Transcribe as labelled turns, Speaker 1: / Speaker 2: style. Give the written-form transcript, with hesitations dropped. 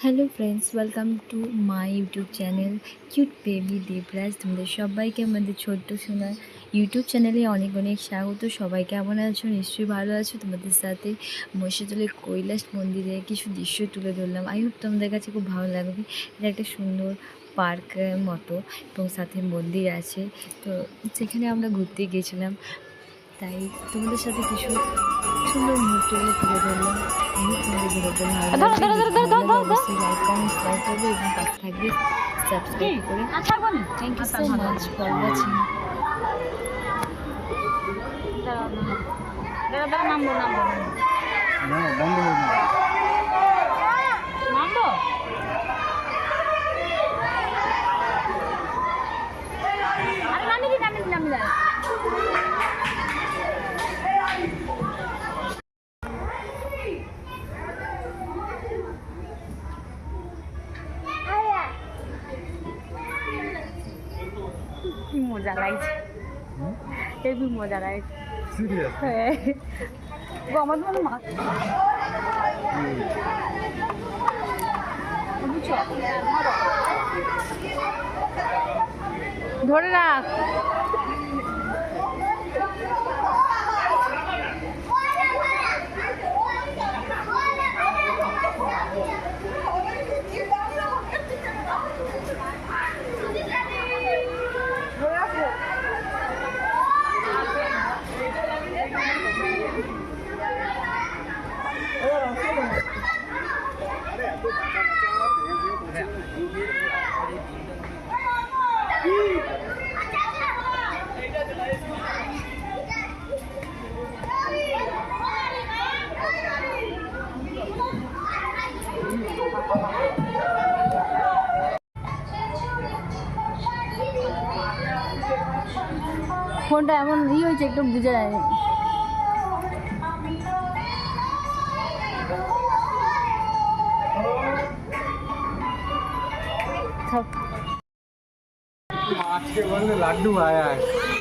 Speaker 1: Hello friends, welcome to my YouTube channel cute baby Debraj. তোমাদের সবাইকে আমাদের ছোট্ট সোনা ইউটিউব চ্যানেলে অনেক অনেক স্বাগত। সবাই কেমন আছো? নিশ্চয়ই ভালো আছো। তোমাদের সাথে মহিষাদলের কৈলাস মন্দিরে কিছু দৃশ্য তুলে ধরলাম। আই হোপ তোমাদের কাছে খুব ভালো লাগবে। এটা একটা সুন্দর পার্কের মতো এবং সাথে মন্দির আছে, তো সেখানে আমরা ঘুরতে গিয়েছিলাম। তাই তোমাদের সাথে কিছু সুন্দর মুহূর্তগুলো তুলে ধরলাম। তোমাদের ভিডিওটা ভালো লাগলে অবশ্যই লাইক কমেন্ট শেয়ার করবে এবং পাশে থাকবে সাবস্ক্রাইব করে। Thank you so much for watching. মজা লাগছে, হেবি মজা লাগছে। হ্যাঁ, আমার মনে মাছ ধরে রাখ। ফোনটা এমন হয়েছে, একটু বুঝে যায়নি।
Speaker 2: आज के बंद लाडू आया है।